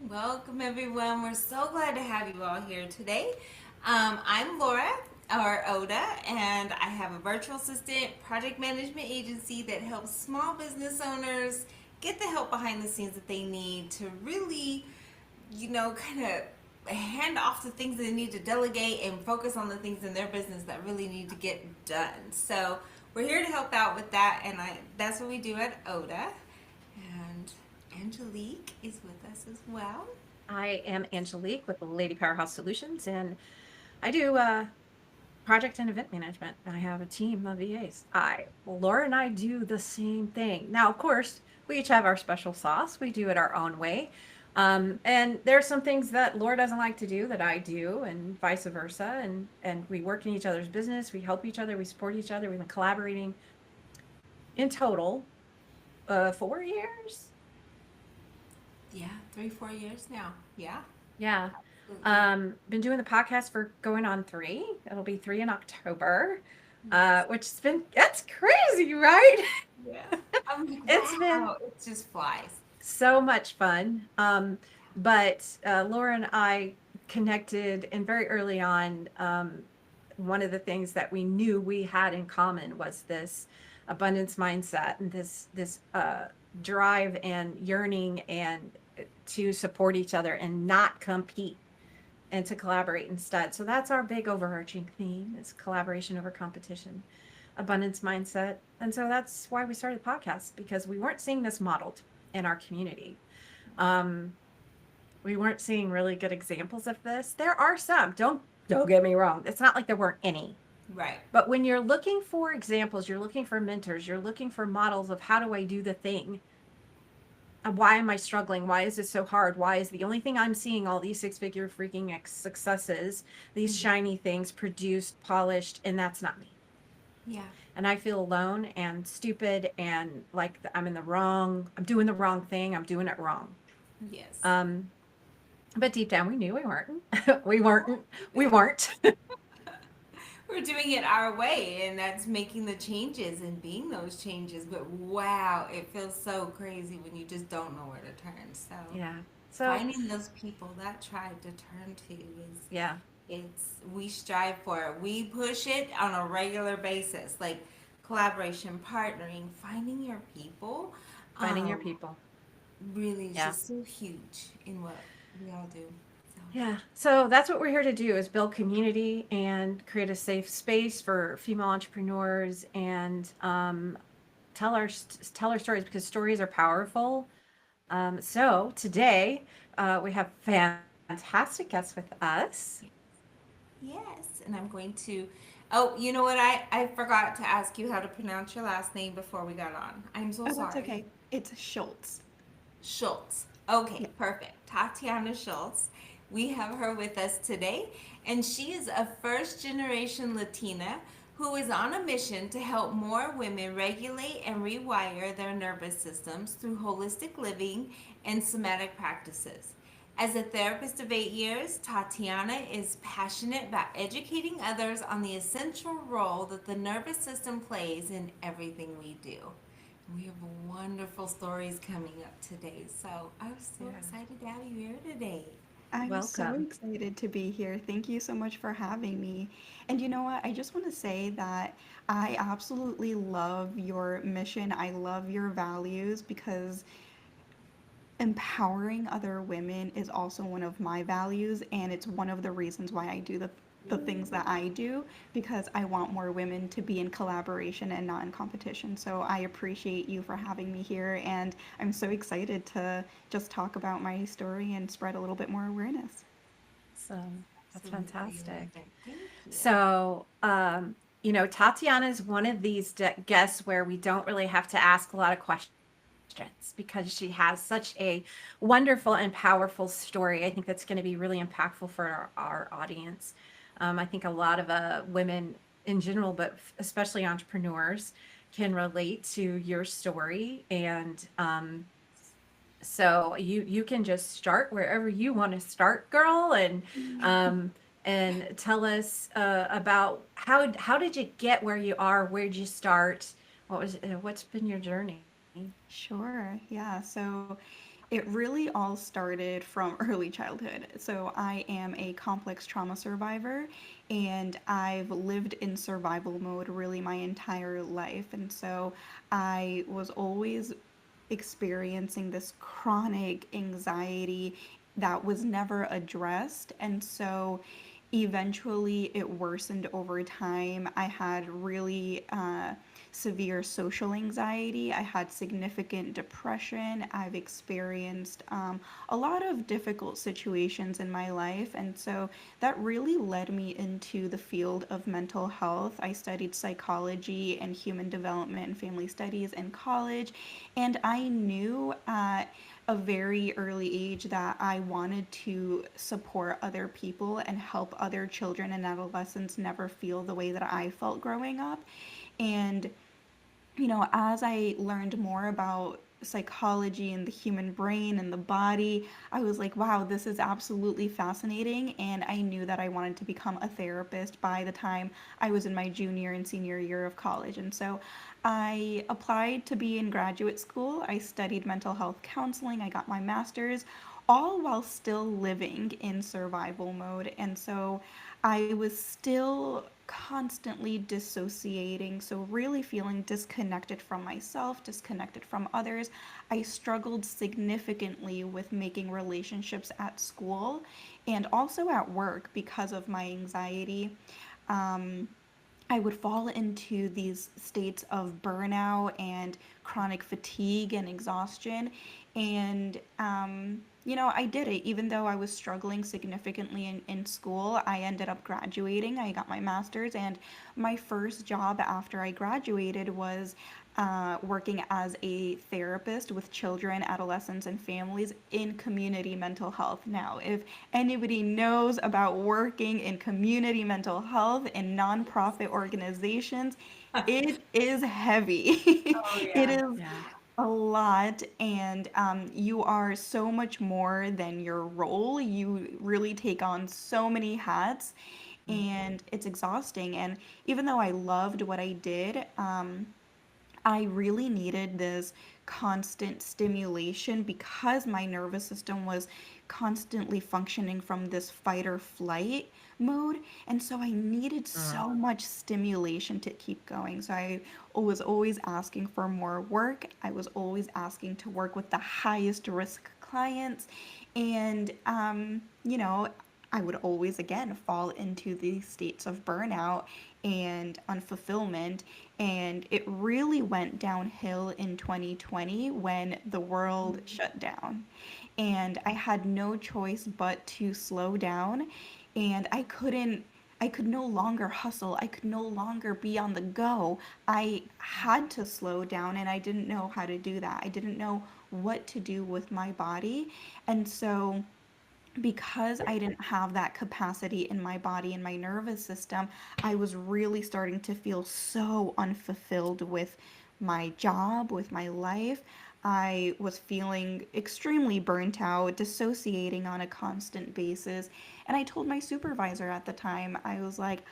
Welcome, everyone. We're so glad to have you all here today. I'm Laura, or Oda, and I have a virtual assistant project management agency that helps small business owners get the help behind the scenes that they need to really, kind of hand off the things they need to delegate and focus on the things in their business that really need to get done. So we're here to help out with that, and that's what we do at Oda. And Angelique is with us as well. I am Angelique with Lady Powerhouse Solutions, and I do project and event management. I have a team of VAs. Laura and I do the same thing. Now, of course, we each have our special sauce. We do it our own way. And there are some things that Laura doesn't like to do that I do, and vice versa. And we work in each other's business. We help each other. We support each other. We've been collaborating in total 4 years. Yeah, 3, 4 years now. Yeah, Yeah. absolutely. Been doing the podcast for going on 3. It'll be 3 in October. Yes. Which has been that's crazy, right? Yeah. I'm like, It's been wow, it just flies. so much fun. But Laura and I connected, and very early on, one of the things that we knew we had in common was this abundance mindset and this drive and yearning and to support each other and not compete and to collaborate instead. So that's our big overarching theme is collaboration over competition, abundance mindset. And so that's why we started the podcast because we weren't seeing this modeled in our community. Um, we weren't seeing really good examples of this. There are some. Don't get me wrong. It's not like there weren't any. Right. But when you're looking for examples, you're looking for mentors, you're looking for models of how do I do the thing? Why am I struggling? Why is this so hard? Why is the only thing I'm seeing all these six-figure freaking successes, these Mhm. shiny things produced, polished, and that's not me. Yeah. And I feel alone and stupid and like I'm in the wrong, I'm doing the wrong thing, I'm doing it wrong. Yes. Um, but deep down we knew we weren't. we weren't. We weren't. We're doing it our way, and that's making the changes and being those changes. But wow, it feels so crazy when you just don't know where to turn. So Yeah. So, finding those people, that tribe to turn to is yeah, it's we strive for it. We push it on a regular basis, like collaboration, partnering, finding your people. finding your Um, people. really is Yeah. just so huge in what we all do. So Yeah. So that's what we're here to do is build community and create a safe space for female entrepreneurs and tell our stories because stories are powerful. So today we have fantastic guests with us. yes, and I'm going to. Oh, you know what? I forgot to ask you how to pronounce your last name before we got on. I'm so Oh, that's sorry. okay. It's Schultz. Schultz. Okay, Yeah. perfect. Tatiana Schultz. We have her with us today, and she is a first generation Latina who is on a mission to help more women regulate and rewire their nervous systems through holistic living and somatic practices. As a therapist of 8 years, Tatiana is passionate about educating others on the essential role that the nervous system plays in everything we do. We have wonderful stories coming up today. So I'm so Yeah. excited to have you here today. I'm so Welcome. excited to be here. Thank you so much for having me. And you know what? I just want to say that I absolutely love your mission. I love your values because empowering other women is also one of my values, and it's one of the reasons why I do the things that I do because I want more women to be in collaboration and not in competition. So I appreciate you for having me here, and I'm so excited to just talk about my story and spread a little bit more awareness. Awesome. That's Absolutely love fantastic. it. Thank you. So, Tatiana is one of these guests where we don't really have to ask a lot of questions because she has such a wonderful and powerful story. I think that's going to be really impactful for our audience. I think a lot of women in general, but especially entrepreneurs, can relate to your story. And so you can just start wherever you want to start, girl, um, and tell us about how did you get where you are? Where'd you start? What's been your journey? Sure. Yeah. So It really all started from early childhood. So, I am a complex trauma survivor and I've lived in survival mode really my entire life. And so, I was always experiencing this chronic anxiety that was never addressed. And so, eventually, it worsened over time. I had really severe social anxiety. I had significant depression. I've experienced a lot of difficult situations in my life. And so that really led me into the field of mental health. I studied psychology and human development and family studies in college. And I knew at a very early age that I wanted to support other people and help other children and adolescents never feel the way that I felt growing up. And as I learned more about psychology and the human brain and the body, I was like, wow, this is absolutely fascinating. And I knew that I wanted to become a therapist by the time I was in my junior and senior year of college. And so I applied to be in graduate school. I studied mental health counseling. I got my master's, all while still living in survival mode. And so I was still constantly dissociating, so really feeling disconnected from myself, disconnected from others. I struggled significantly with making relationships at school and also at work because of my anxiety. Um, I would fall into these states of burnout and chronic fatigue and exhaustion. And, I did it. Even though I was struggling significantly in school, I ended up graduating. I got my master's, and my first job after I graduated was working as a therapist with children, adolescents, and families in community mental health. Now, if anybody knows about working in community mental health in nonprofit organizations, it is heavy. Oh It yeah. is Yeah. a lot, and you are so much more than your role. You really take on so many hats, and it's exhausting. And even though I loved what I did, I really needed this constant stimulation because my nervous system was constantly functioning from this fight or flight mode. And so I needed so much stimulation to keep going. So I was always asking for more work. I was always asking to work with the highest risk clients. And, I would always again fall into these states of burnout and unfulfillment. And it really went downhill in 2020 when the world shut down. And I had no choice but to slow down. And I could no longer hustle. I could no longer be on the go. I had to slow down, and I didn't know how to do that. I didn't know what to do with my body. And so, because I didn't have that capacity in my body and my nervous system, I was really starting to feel so unfulfilled with my job, with my life. I was feeling extremely burnt out, dissociating on a constant basis. And I told my supervisor at the time, I was like,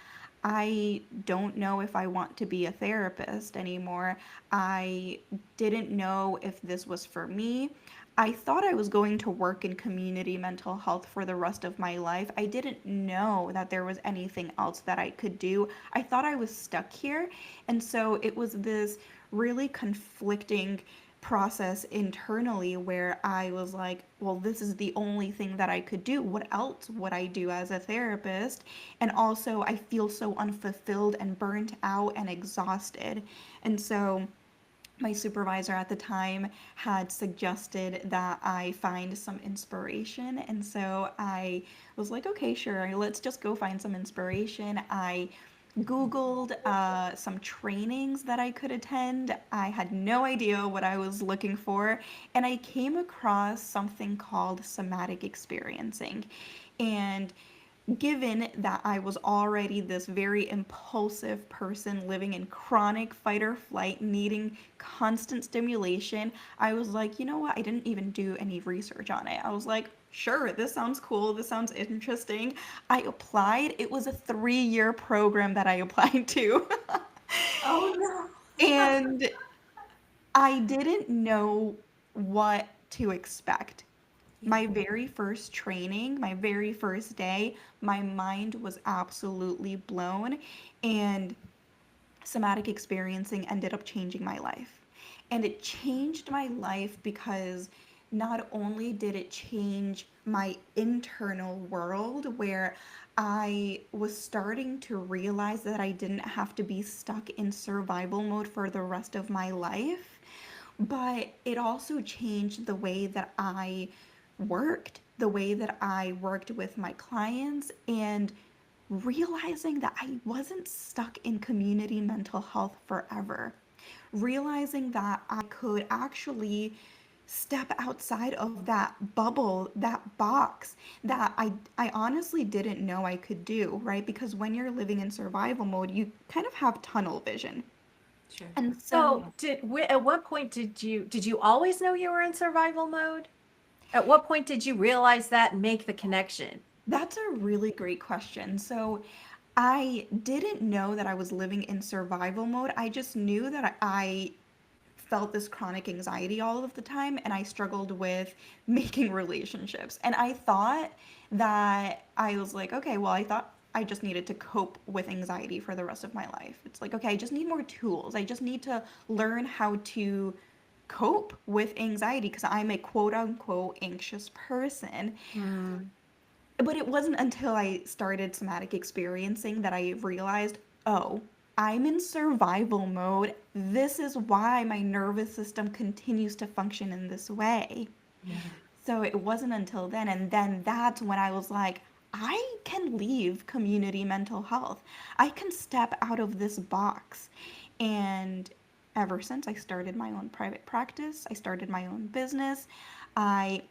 I don't know if I want to be a therapist anymore. I didn't know if this was for me. I thought I was going to work in community mental health for the rest of my life. I didn't know that there was anything else that I could do. I thought I was stuck here. And so it was this really conflicting process internally where I was like, well, this is the only thing that I could do. What else would I do as a therapist? And also, I feel so unfulfilled and burnt out and exhausted. And so, my supervisor at the time had suggested that I find some inspiration. And so I was like, okay, sure, let's just go find some inspiration. I Googled some trainings that I could attend. I had no idea what I was looking for, and I came across something called somatic experiencing. And given that I was already this very impulsive person living in chronic fight or flight, needing constant stimulation, I was like, you know what? I didn't even do any research on it. I was like, sure, this sounds cool. This sounds interesting. I applied. It was a 3-year program that I applied to. Oh no. And I didn't know what to expect. My very first training, my very first day, my mind was absolutely blown, and somatic experiencing ended up changing my life. And it changed my life because not only did it change my internal world, where I was starting to realize that I didn't have to be stuck in survival mode for the rest of my life, but it also changed the way that I worked, the way that I worked with my clients, and realizing that I wasn't stuck in community mental health forever. Realizing that I could actually step outside of that bubble, that box that I honestly didn't know I could do, right? Because when you're living in survival mode, you kind of have tunnel vision. Sure. And So so at what point did you always know you were in survival mode? At what point did you realize that and make the connection? that's a really great question. So I didn't know that I was living in survival mode. I just knew that I felt this chronic anxiety all of the time, and I struggled with making relationships. And I thought that I was like, okay, well, I thought I just needed to cope with anxiety for the rest of my life. It's like, okay, I just need more tools. I just need to learn how to cope with anxiety because I'm a quote unquote anxious person. Mm, But it wasn't until I started somatic experiencing that I realized, oh, I'm in survival mode. This is why my nervous system continues to function in this way. yeah. So it wasn't until then. And then that's when I was like, I can leave community mental health. I can step out of this box. And ever since I started my own private practice, I started my own business, I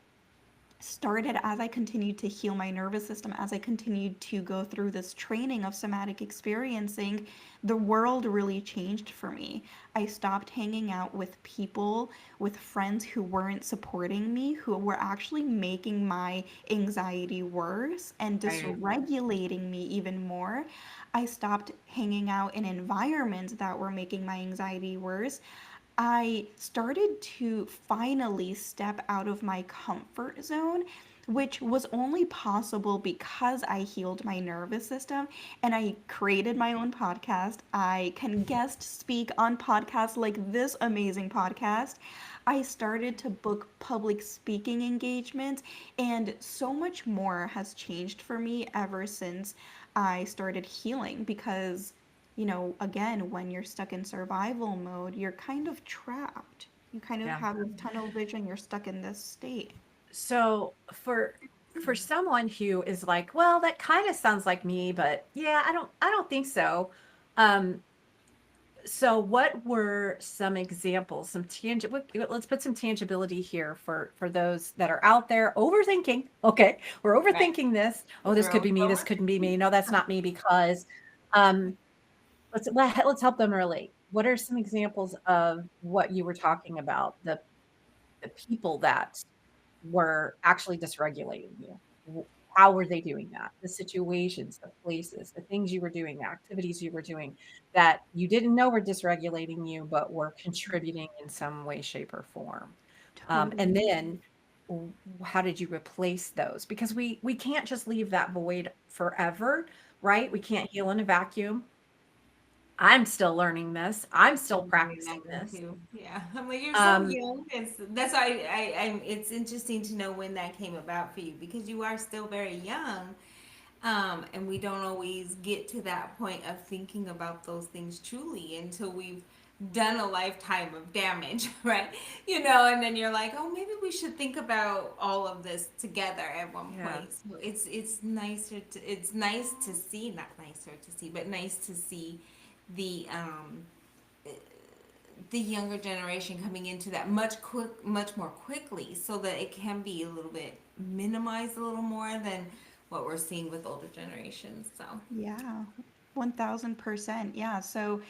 started as I continued to heal my nervous system, as I continued to go through this training of somatic experiencing, the world really changed for me. I stopped hanging out with people, with friends who weren't supporting me, who were actually making my anxiety worse and Right. dysregulating me even more. I stopped hanging out in environments that were making my anxiety worse. I started to finally step out of my comfort zone, which was only possible because I healed my nervous system and I created my own podcast. I can guest speak on podcasts like this amazing podcast. I started to book public speaking engagements, and so much more has changed for me ever since I started healing because again, when you're stuck in survival mode, you're kind of trapped. You kind of Yeah. have this tunnel vision, you're stuck in this state. So for someone who is like, well, that kind of sounds like me, but yeah, I don't think so. Um, so what were some examples, some tangible, let's put some tangibility here for those that are out there overthinking. Okay, we're Right. overthinking this. Oh, this We're could over. be me, this couldn't be me. No, that's not me because um let's help them relate. What are some examples of what you were talking about, the people that were actually dysregulating you? How were they doing that? The situations, the places, the things you were doing, the activities you were doing that you didn't know were dysregulating you, but were contributing in some way, shape, or form. And Totally. then how did you replace those? Because we can't just leave that void forever, right? We can't heal in a vacuum. I'm still learning this. I'm still I'm learning practicing that one this. too. Yeah, I'm like you're so Um, young. That's why I'm. It's interesting to know when that came about for you because you are still very young, and we don't always get to that point of thinking about those things truly until we've done a lifetime of damage, right? And then you're like, oh, maybe we should think about all of this together at one yeah. point. So it's nice to see, not nicer to see, but nice to see the younger generation coming into that much more quickly so that it can be a little bit minimized a little more than what we're seeing with older generations. So Yeah, 1000%. Yeah. So,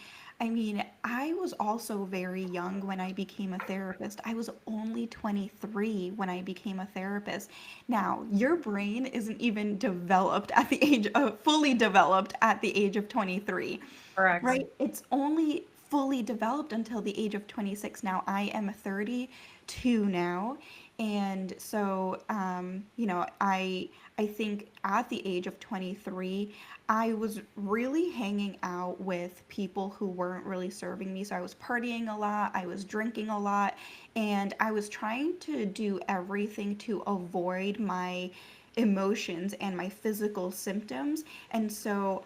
I mean, I was also very young when I became a therapist. I was only 23 when I became a therapist. Now, your brain isn't even developed at the age of fully developed at the age of 23, Correct. right? It's only fully developed until the age of 26. Now, I am 32 now, And so, I think at the age of 23, I was really hanging out with people who weren't really serving me. So I was partying a lot, I was drinking a lot, and I was trying to do everything to avoid my emotions and my physical symptoms. And so,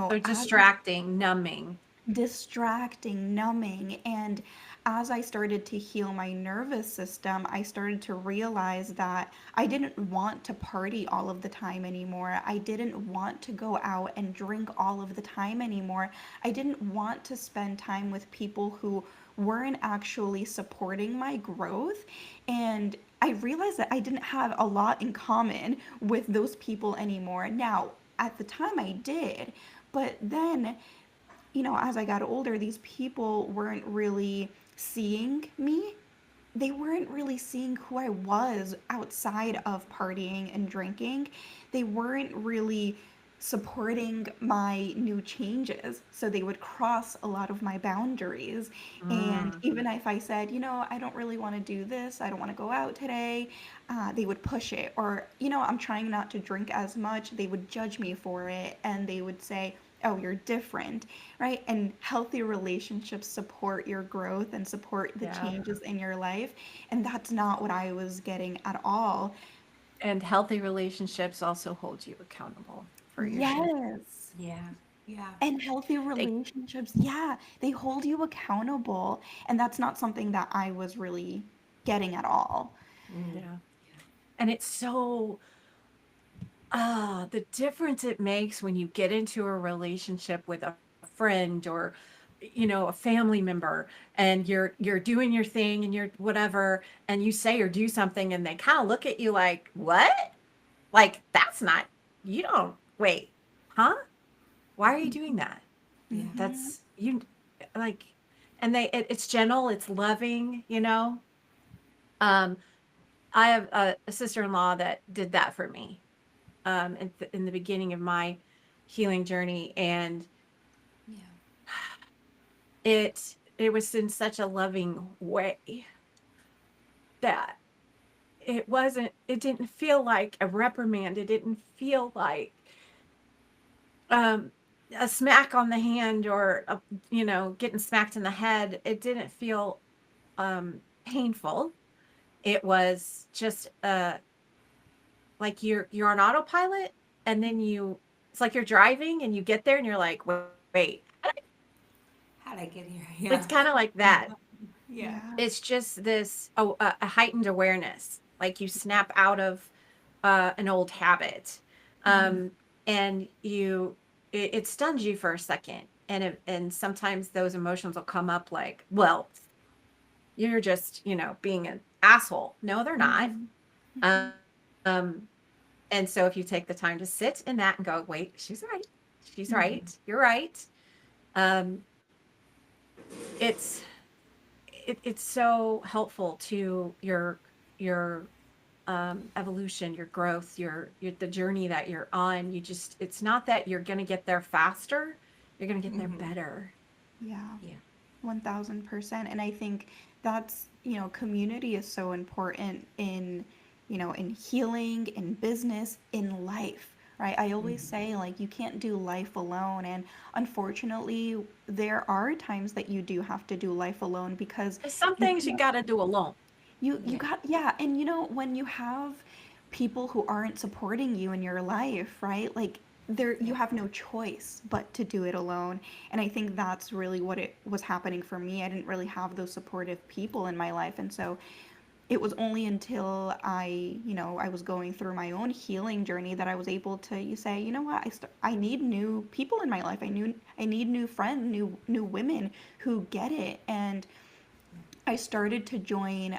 So as distracting, numbing. distracting, numbing. And as I started to heal my nervous system, I started to realize that I didn't want to party all of the time anymore. I didn't want to go out and drink all of the time anymore. I didn't want to spend time with people who weren't actually supporting my growth. And I realized that I didn't have a lot in common with those people anymore. Now, at the time I did, but then as I got older, these people weren't really seeing me. They weren't really seeing who I was outside of partying and drinking. They weren't really supporting my new changes. So they would cross a lot of my boundaries. And Mm, even if I said, I don't really want to do this, I don't want to go out today, they would push it. Or, I'm trying not to drink as much, they would judge me for it. And they would say, oh, you're different, right? And healthy relationships support your growth and support the yeah. changes in your life. And that's not what I was getting at all. And healthy relationships also hold you accountable for your shit. Yes. Yeah. Yeah. And healthy They, relationships, yeah, they hold you accountable. And that's not something that I was really getting at all. Mm. yeah. And it's so, the difference it makes when you get into a relationship with a friend or, a family member, and you're doing your thing and you're whatever, and you say or do something and they kind of look at you like, what? Like, that's not, you don't, wait, huh? Why are you doing that? Yeah. Mm-hmm. That's you, like, and it's gentle, it's loving, Um, I have a sister-in-law that did that for me, in the beginning of my healing journey, and Yeah. it was in such a loving way that it didn't feel like a reprimand. It didn't feel like um a smack on the hand or getting smacked in the head. It didn't feel painful. It was just like you're on autopilot, and then it's like you're driving and you get there and you're like, wait. How'd I get here? It's Yeah. kind of like that. Yeah. Yeah. It's just this, a heightened awareness, like you snap out of an old habit, Mm-hmm. um, and it stuns you for a second, and sometimes those emotions will come up like, well, you're just being an asshole. No, they're not. Mm-hmm. Um, and so if you take the time to sit in that and go, wait, she's Mm-hmm. right, you're right. Um, it's it's so helpful to your evolution, your growth, your the journey that you're on. It's not that you're going to get there faster, you're going to get there Mm-hmm. better. Yeah. Yeah. 1000%. And I think that's, community is so important in healing, in business, in life, right? I always Mm-hmm. say, like, you can't do life alone. And unfortunately, there are times that you do have to do life alone because There's some you things you can't got to do alone. you Yeah. got, yeah. And when you have people who aren't supporting you in your life, right, like, there you Yeah. have no choice but to do it alone. And I think that's really what it was happening for me. I didn't really have those supportive people in my life. And so it was only until I was going through my own healing journey that I was able to, you say, you know what, I need new people in my life. I need new friends, new women who get it. And I started to join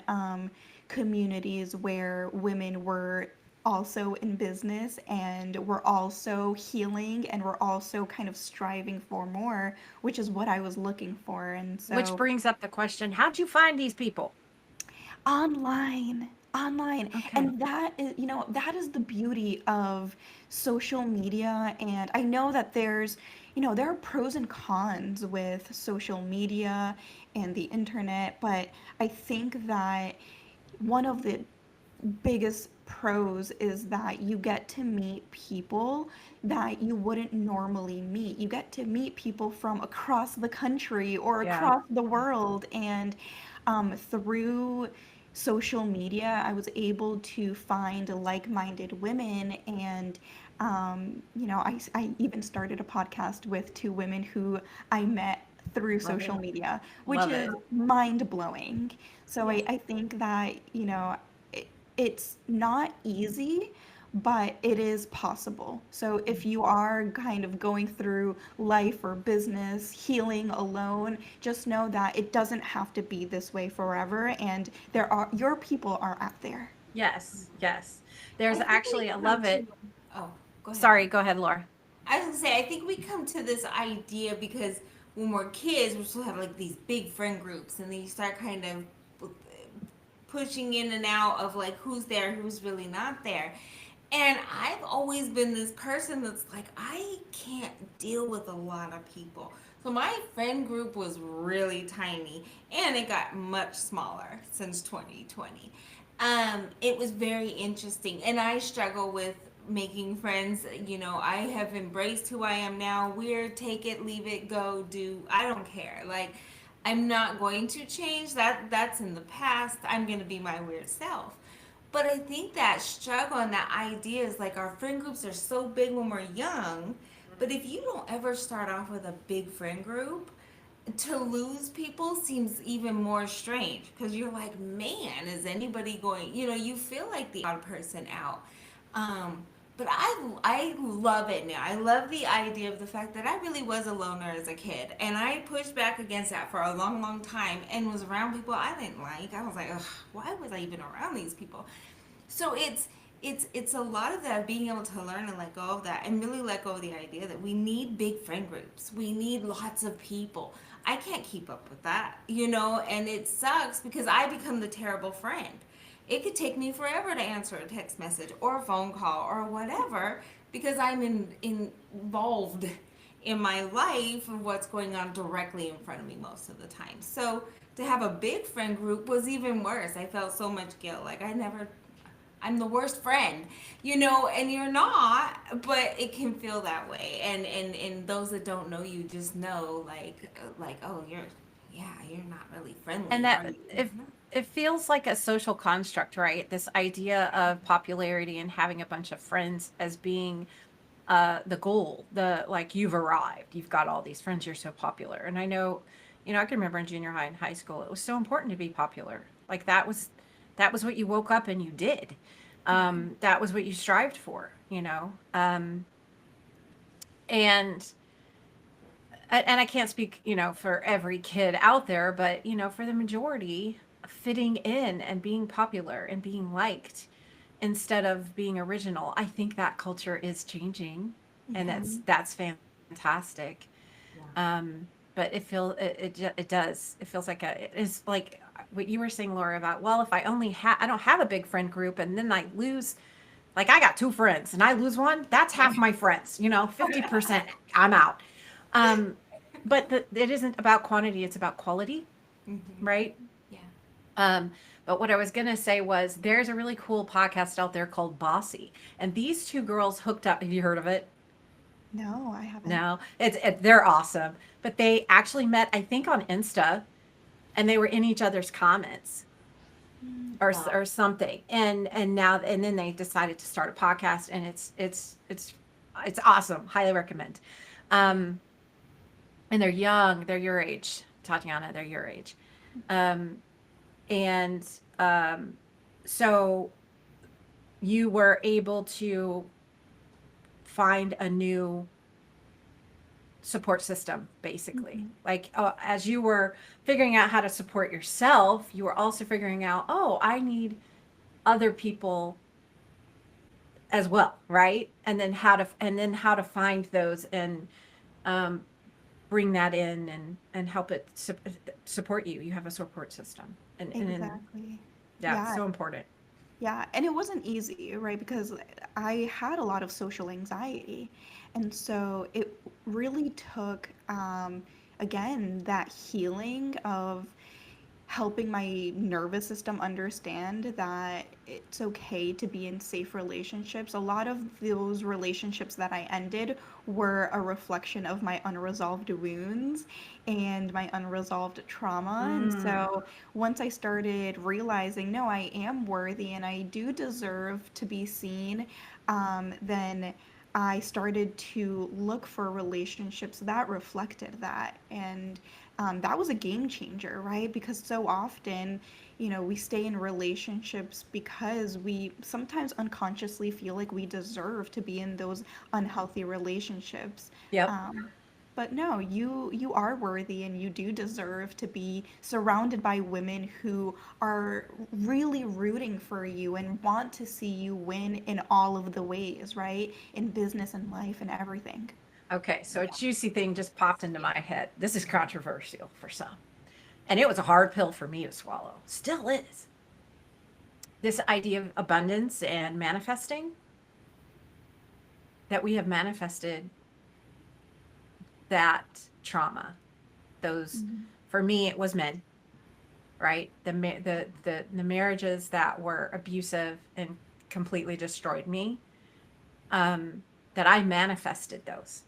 communities where women were also in business and were also healing and were also kind of striving for more, which is what I was looking for. And Which so brings up the question, how'd you find these people? online. Okay. And that is the beauty of social media. And I know that there are pros and cons with social media and the internet, but I think that one of the biggest pros is that you get to meet people that you wouldn't normally meet. You get to meet people from across the country or Yeah. across the world. And through social media, I was able to find like minded women. And, I even started a podcast with two women who I met through Love social it. media, which Love is it. mind blowing. So Yeah. I think that, it's not easy, but it is possible. So if you are kind of going through life or business healing alone, just know that it doesn't have to be this way forever, and your people are out there. Yes. Yes. I There's think we actually, I come love to. it. Oh, go ahead. Sorry, go ahead, Laura. I was gonna say, I think we come to this idea because when we're kids, we're supposed to have like these big friend groups, and then you start kind of pushing in and out of like who's there, who's really not there. And I've always been this person that's like, I can't deal with a lot of people. So my friend group was really tiny, and it got much smaller since 2020. It was very interesting, and I struggle with making friends. You know, I have embraced who I am now. Weird, take it, leave it, go, do. I don't care. Like, I'm not going to change that. That's in the past. I'm going to be my weird self. But I think that struggle and that idea is like our friend groups are so big when we're young. But if you don't ever start off with a big friend group, to lose people seems even more strange because you're like, man, is anybody going? You know, you feel like the odd person out. Um, but I love it now. I love the idea of the fact that I really was a loner as a kid, and I pushed back against that for a long, long time, and was around people I didn't like. I was like, ugh, why was I even around these people? So it's a lot of that, being able to learn and let go of that, and really let go of the idea that we need big friend groups, we need lots of people. I can't keep up with that, you know, and it sucks because I become the terrible friend. It could take me forever to answer a text message or a phone call or whatever because I'm involved in my life of what's going on directly in front of me most of the time. So to have a big friend group was even worse. I felt so much guilt. Like I'm the worst friend, you know, and you're not, but it can feel that way. And those that don't know you just know like oh, you're not really And friendly, are that you? if it feels like a social construct, right? This idea of popularity and having a bunch of friends as being the goal, the like you've arrived, you've got all these friends, you're so popular. And I know, I can remember in junior high and high school, it was so important to be popular. Like that was what you woke up and you did. That was what you strived for, and and I can't speak, for every kid out there, but for the majority, fitting in and being popular and being liked instead of being original, I think that culture is changing, and Hmm. that's fantastic. Yeah. But it does. It feels like it is like what you were saying, Laura, about, well, if I don't have a big friend group, and then I lose, like I got two friends and I lose one, that's half my friends, 50%, I'm out. Um, but it isn't about quantity, it's about quality, Mm-hmm. right? Yeah. Um, but what I was going to say was there's a really cool podcast out there called Bossy. And these two girls hooked up. Have you heard of it? No, I haven't. No, they're awesome. But they actually met, I think, on Insta, and they were in each other's comments Mm. Wow. or something. And then they decided to start a podcast, and it's awesome. Highly recommend. Um, and they're young. They're your age, Tatiana. They're your age. Um, and so you were able to find a new support system, basically. Mhm. Like, as you were figuring out how to support yourself, you were also figuring out, oh, I need other people as well, right? And then how to find those, and um, bring that in, and help it support you. You have a support system, and Exactly. yeah, Yeah, so important. yeah, and it wasn't easy, right? Because I had a lot of social anxiety. And so it really took, again, that healing of helping my nervous system understand that it's okay to be in safe relationships. A lot of those relationships that I ended were a reflection of my unresolved wounds and my unresolved trauma. And Mm, so once I started realizing, no, I am worthy and I do deserve to be seen, then I started to look for relationships that reflected that. And that was a game changer, right? Because so often, we stay in relationships because we sometimes unconsciously feel like we deserve to be in those unhealthy relationships. yep. Um, but no, you are worthy and you do deserve to be surrounded by women who are really rooting for you and want to see you win in all of the ways, right? In business and life and everything. Okay, so a Yeah. juicy thing just popped into my head. This is controversial for some, and it was a hard pill for me to swallow. Still is. This idea of abundance and manifesting, that we have manifested that trauma. Those, Mhm. for me, it was men, right? The marriages that were abusive and completely destroyed me. That I manifested those.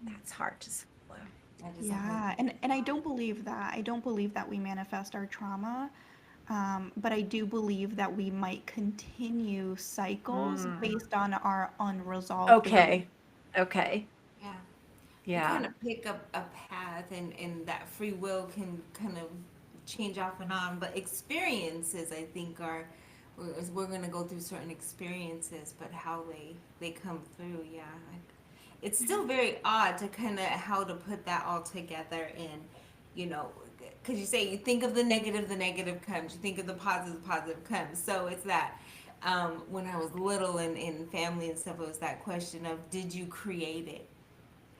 That's hard to swallow. That is a hard Yeah, one. and I don't believe that. I don't believe that we manifest our trauma. But I do believe that we might continue cycles Mm. based on our unresolved wounds. Okay. Okay. Yeah. We Yeah. kind of pick up a path, and that free will can kind of change off and on. But experiences, I think, we're going to go through certain experiences, but how they come through, yeah. It's still very odd to kind of how to put that all together in, you know, because you say you think of the negative comes. You think of the positive comes. So it's that. When I was little and in family and stuff, it was that question of, did you create it?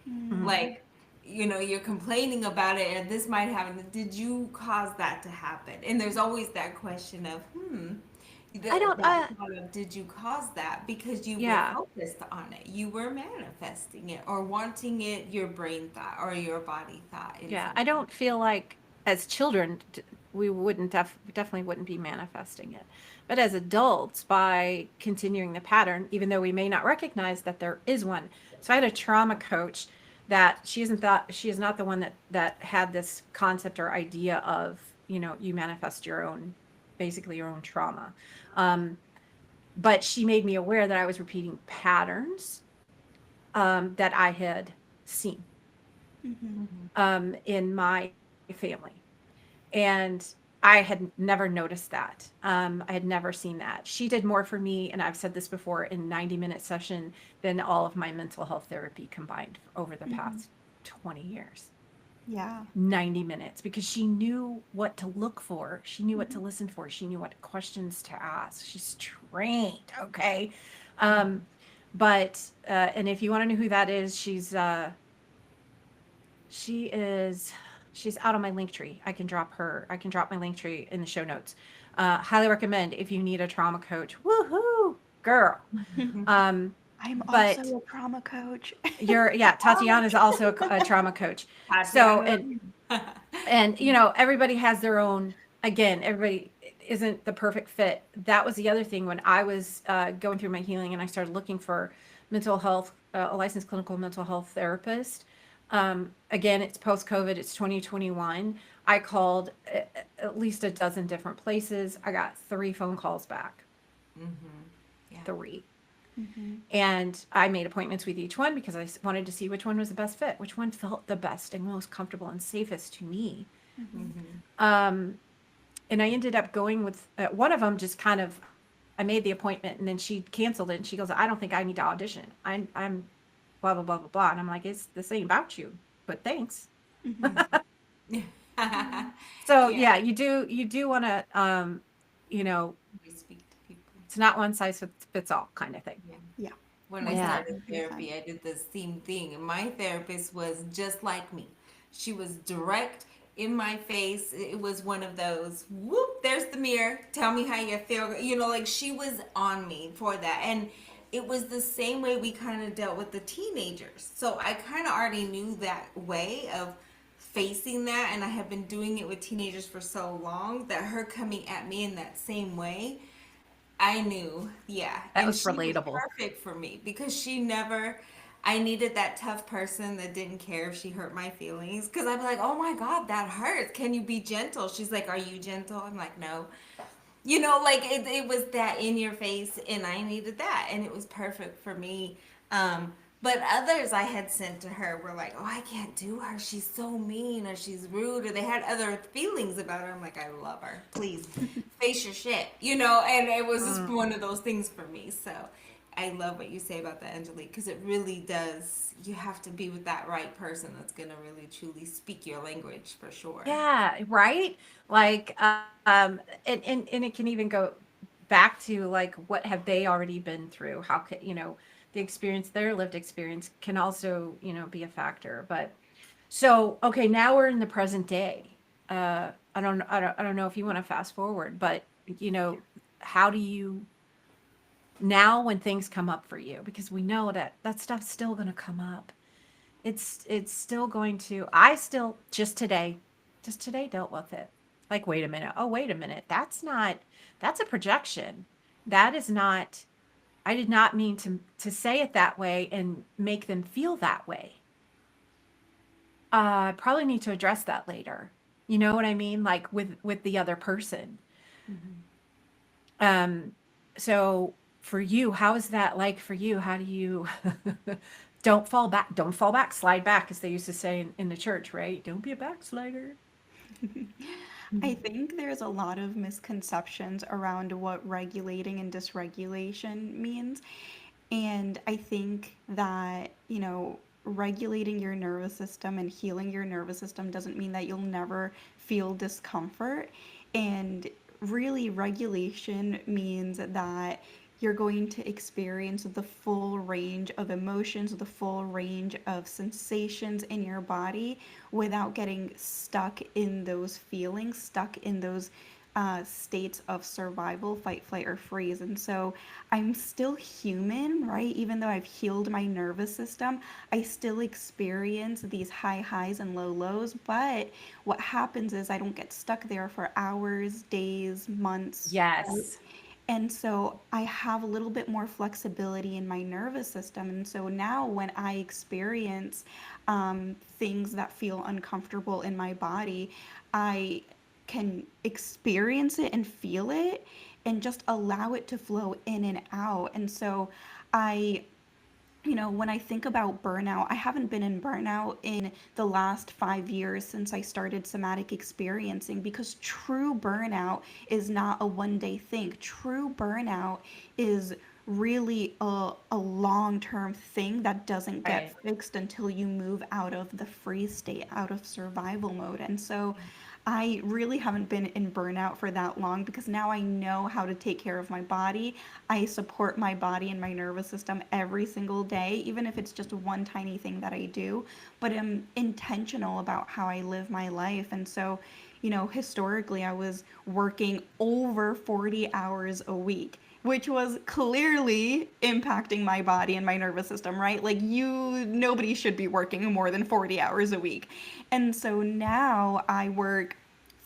Mm. Mm, Like, you're complaining about it and this might happen. Did you cause that to happen? And there's always that question of, I don't, that thought of, did you cause that? Because you were yeah. focused on it. You were manifesting it or wanting it, your brain thought or your body thought in Yeah. some I way. don't feel like as children, we wouldn't definitely wouldn't be manifesting it. But as adults, by continuing the pattern, even though we may not recognize that there is one. So I had a trauma coach that she is not the one that had this concept or idea of, you manifest your own, basically your own trauma. Um, but she made me aware that I was repeating patterns that I had seen mhm, in my family. And I had never noticed that. I had never seen that. She did more for me, and I've said this before, in 90-minute session than all of my mental health therapy combined over the mhm. past 20 years. Yeah. 90 minutes, because she knew what to look for. She knew what to Mhm. listen for. She knew what questions to ask. She's trained. Okay. Um, but, and if you want to know who that is, she is, she's out on my link tree. I can drop my link tree in the show notes. Highly recommend if you need a trauma coach. Woohoo, girl. Um, I'm but also a trauma coach. yeah, Tatiana is also a trauma coach. So, Tatiana. and everybody has their own, again, everybody isn't the perfect fit. That was the other thing when I was going through my healing and I started looking for mental health, a licensed clinical mental health therapist. Again, it's post COVID, it's 2021. I called at least a dozen different places. I got 3 phone calls back. Yeah. 3. Mhm. And I made appointments with each one because I wanted to see which one was the best fit, which one felt the best and most comfortable and safest to me. Mhm. Mm-hmm. Um, and I ended up going with one of them. Just kind of, I made the appointment and then she canceled it. And she goes, "I don't think I need to audition. I'm blah blah blah blah blah." And I'm like, "It's this ain't about you, but thanks." Mhm. Mm-hmm. So Yeah. yeah, you do want to, you know, We speak to people. it's not one size fits all kind of thing. Yeah. Yeah. When I Most Yeah. started definitely. therapy, I did the same thing. And my therapist was just like me. She was direct in my face. It was one of those, whoop, there's the mirror. Tell me how you feel. Like she was on me for that. And it was the same way we kind of dealt with the teenagers. So I kind of already knew that way of facing that, and I have been doing it with teenagers for so long that her coming at me in that same way, I knew, yeah. That And was she was relatable. perfect for me because she never, I needed that tough person that didn't care if she hurt my feelings. Because I'd be like, oh my God, that hurts. Can you be gentle? She's like, are you gentle? I'm like, no. Like it was that in your face, and I needed that, and it was perfect for me. But others I had sent to her were like, oh, I can't do her. She's so mean, or she's rude, or they had other feelings about her. I'm like, I love her. Please face your shit, and it was just Mm. one of those things for me. So I love what you say about that, Angelique, because it really does. You have to be with that right person that's going to really truly speak your language for sure. Yeah, right? Like, and it can even go back to like what have they already been through? How could, the experience, their lived experience can also, be a factor. But so, okay, now we're in the present day. I don't know if you want to fast forward, but how do you now when things come up for you? Because we know that that stuff's still going to come up. It's still going to. I still just today dealt with it. Like, wait a minute. Oh, wait a minute. That's a projection. That is not. I did not mean to say it that way and make them feel that way. I probably need to address that later. You know what I mean? Like with the other person. Mhm. Um, so for you, how is that like for you? How do you don't fall back, slide back, as they used to say in the church, right? Don't be a backslider. I Mhm. think there's a lot of misconceptions around what regulating and dysregulation means. And I think that, regulating your nervous system and healing your nervous system doesn't mean that you'll never feel discomfort. And really, regulation means that you're going to experience the full range of emotions, the full range of sensations in your body without getting stuck in those feelings, stuck in those states of survival, fight, flight, or freeze. And so I'm still human, right? Even though I've healed my nervous system, I still experience these high highs and low lows. But what happens is I don't get stuck there for hours, days, months, right? Yes. And so I have a little bit more flexibility in my nervous system. And so now when I experience things that feel uncomfortable in my body, I can experience it and feel it and just allow it to flow in and out. And so I when I think about burnout, I haven't been in burnout in the last 5 years since I started somatic experiencing because true burnout is not a one day thing. True burnout is really a long term thing that doesn't get Right. fixed until you move out of the freeze state, out of survival mode. And so I really haven't been in burnout for that long because now I know how to take care of my body. I support my body and my nervous system every single day, even if it's just one tiny thing that I do. But I'm intentional about how I live my life. And so, historically, I was working over 40 hours a week, which was clearly impacting my body and my nervous system, right? Like, nobody should be working more than 40 hours a week. And so now I work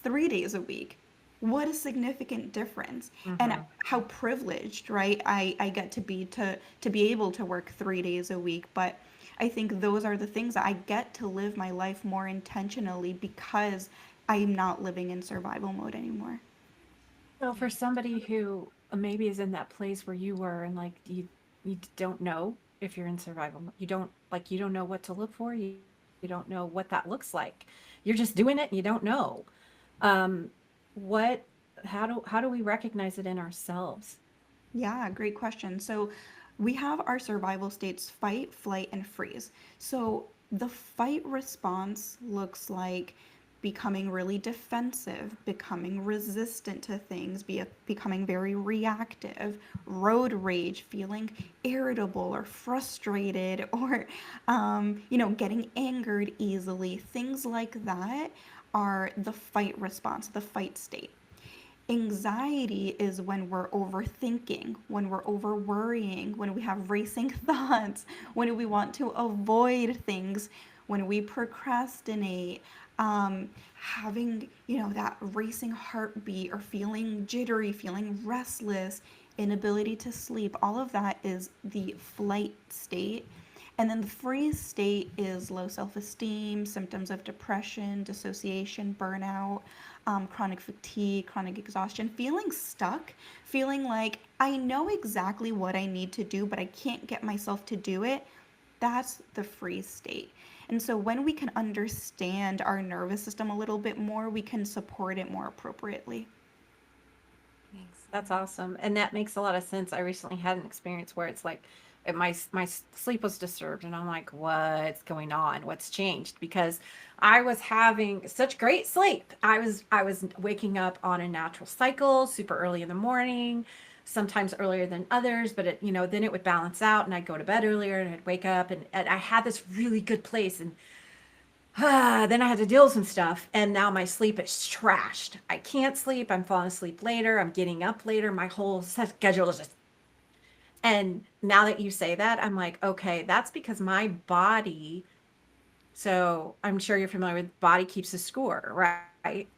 3 days a week. What a significant difference. And Hmm. how privileged, right? I get to be able to work 3 days a week. But I think those are the things that I get to live my life more intentionally because I'm not living in survival mode anymore. So for somebody who maybe is in that place where you were and like you don't know if you're in survival you don't know what to look for. You don't know what that looks like. You're just doing it and you don't know. Um, what how do we recognize it in ourselves? Yeah, great question. So we have our survival states fight, flight, and freeze. So the fight response looks like becoming really defensive, becoming resistant to things, becoming very reactive, road rage, feeling irritable or frustrated, or getting angered easily. Things like that are the fight response, the fight state. Anxiety is when we're overthinking, when we're over worrying, when we have racing thoughts, when we want to avoid things, when we procrastinate. Having, you know, that racing heartbeat or feeling jittery, feeling restless, inability to sleep, all of that is the flight state. And then the freeze state is low self esteem, symptoms of depression, dissociation, burnout, chronic fatigue, chronic exhaustion, feeling stuck, feeling like I know exactly what I need to do, but I can't get myself to do it. That's the freeze state. And so when we can understand our nervous system a little bit more, we can support it more appropriately. Makes That's sense. awesome. And that makes a lot of sense. I recently had an experience where it's like my sleep was disturbed and I'm like, what's going on? What's changed? Because I was having such great sleep. I was waking up on a natural cycle, super early in the morning, sometimes earlier than others, but then it would balance out and I'd go to bed earlier and I'd wake up and I had this really good place. And then I had to deal with some stuff, and now my sleep is trashed. I can't sleep. I'm falling asleep later. I'm getting up later. My whole schedule is just. And now that you say that, I'm like, okay, that's because my body. So I'm sure you're familiar with body keeps a score, right?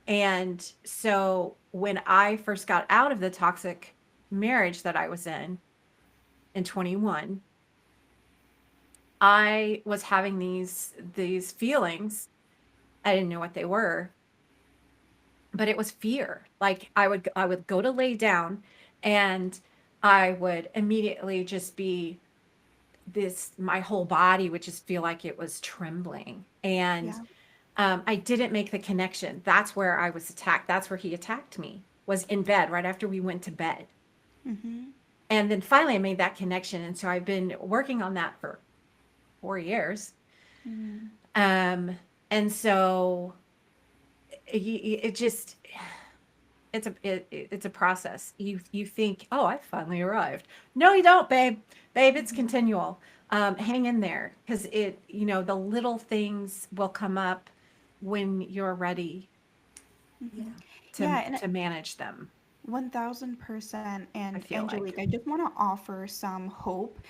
And so when I first got out of the toxic marriage that I was in 21, I was having these feelings. I didn't know what they were, but it was fear. Like I would go to lay down and I would immediately just be this my whole body would just feel like it was trembling. And Yeah. I didn't make the connection. That's where I was attacked. That's where he attacked me, was in bed right after we went to bed. Mm-hmm. And then finally I made that connection. And so I've been working on that for 4 years. Mm-hmm. Um, and so it just it's a process. You think, oh, I finally arrived. No, you don't, babe. Babe, it's continual. Hang in there, because the little things will come up when you're ready Mm-hmm. Yeah. Yeah, to and to manage them. 1000%. I And feel Angelique, like. I just want to offer some hope,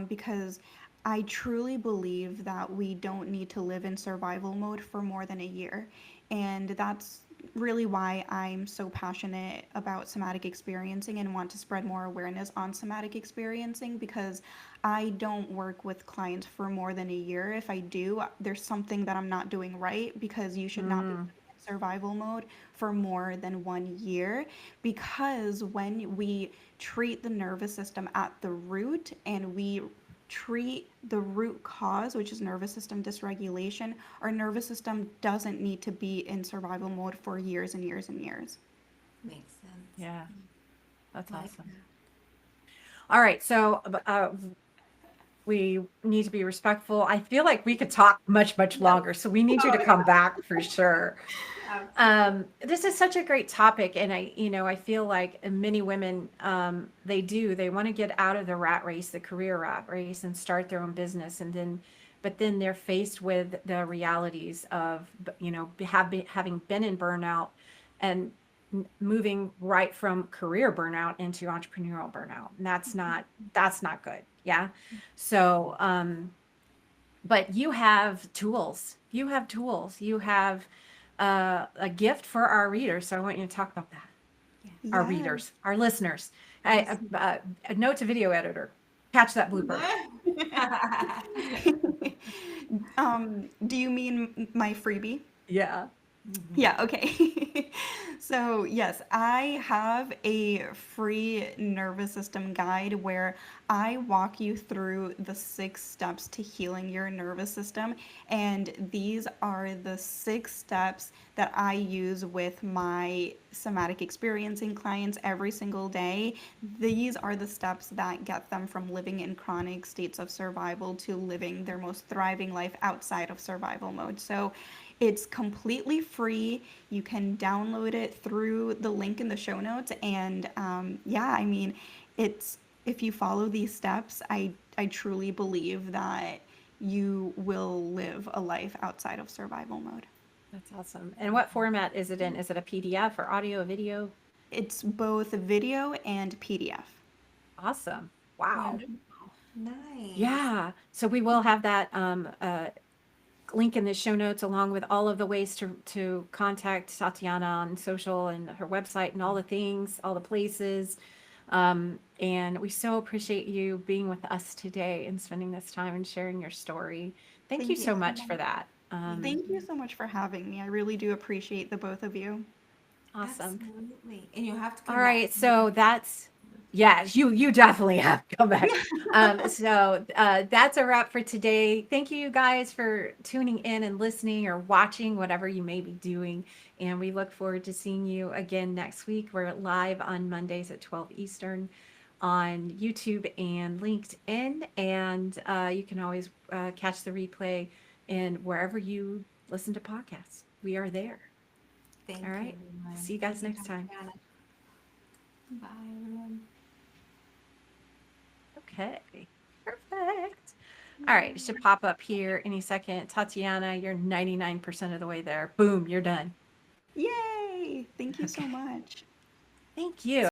because I truly believe that we don't need to live in survival mode for more than a year. And that's really why I'm so passionate about somatic experiencing and want to spread more awareness on somatic experiencing, because I don't work with clients for more than a year. If I do, there's something that I'm not doing right, because you should not be Mm, survival mode for more than 1 year, because when we treat the nervous system at the root and we treat the root cause, which is nervous system dysregulation, our nervous system doesn't need to be in survival mode for years and years and years. Makes sense. yeah, that's Like awesome. that. All right, so we need to be respectful. I feel like we could talk much, much Yep. longer, so we need you Oh to come back for sure. yeah. Absolutely. This is such a great topic, and I feel like many women, they want to get out of the rat race, the career rat race, and start their own business, but then they're faced with the realities of, having been in burnout and moving right from career burnout into entrepreneurial burnout, and that's not good. Yeah. So, but you have tools. You have a gift for our readers. So I want you to talk about that. Yeah. Our Yes. readers, our listeners. Yes. A note to video editor. Catch that blooper. Do you mean my freebie? Yeah. Mhm. Yeah, okay. So, yes, I have a free nervous system guide where I walk you through the 6 steps to healing your nervous system. And these are the 6 steps that I use with my somatic experiencing clients every single day. These are the steps that get them from living in chronic states of survival to living their most thriving life outside of survival mode. So, it's completely free. You can download it through the link in the show notes. And yeah, I mean, it's if you follow these steps, I truly believe that you will live a life outside of survival mode. That's awesome. And what format is it in? Is it a PDF or audio, video? It's both video and PDF. Awesome. Wow. Wonderful. Nice. Yeah. So we will have that link in the show notes along with all of the ways to contact Tatiana on social and her website and all the things, all the places. And we so appreciate you being with us today and spending this time and sharing your story. Thank you Thank you so so much for much. that. Thank Thank you so much for having me. I really do appreciate the both of you. Awesome. Absolutely. And you'll have to All come back. right, so that's yeah, you definitely have to come back. That's a wrap for today. Thank you guys for tuning in and listening or watching, whatever you may be doing. And we look forward to seeing you again next week. We're live on Mondays at 12 Eastern on YouTube and LinkedIn. And you can always catch the replay in wherever you listen to podcasts. We are there. Thank All you, right. everyone. See you Thank guys you, next time. Tatiana. Bye, everyone. Okay, perfect. All right, it should pop up here any second. Tatiana, you're 99% of the way there. Boom, you're done. Yay! Thank you so Okay, much. thank you.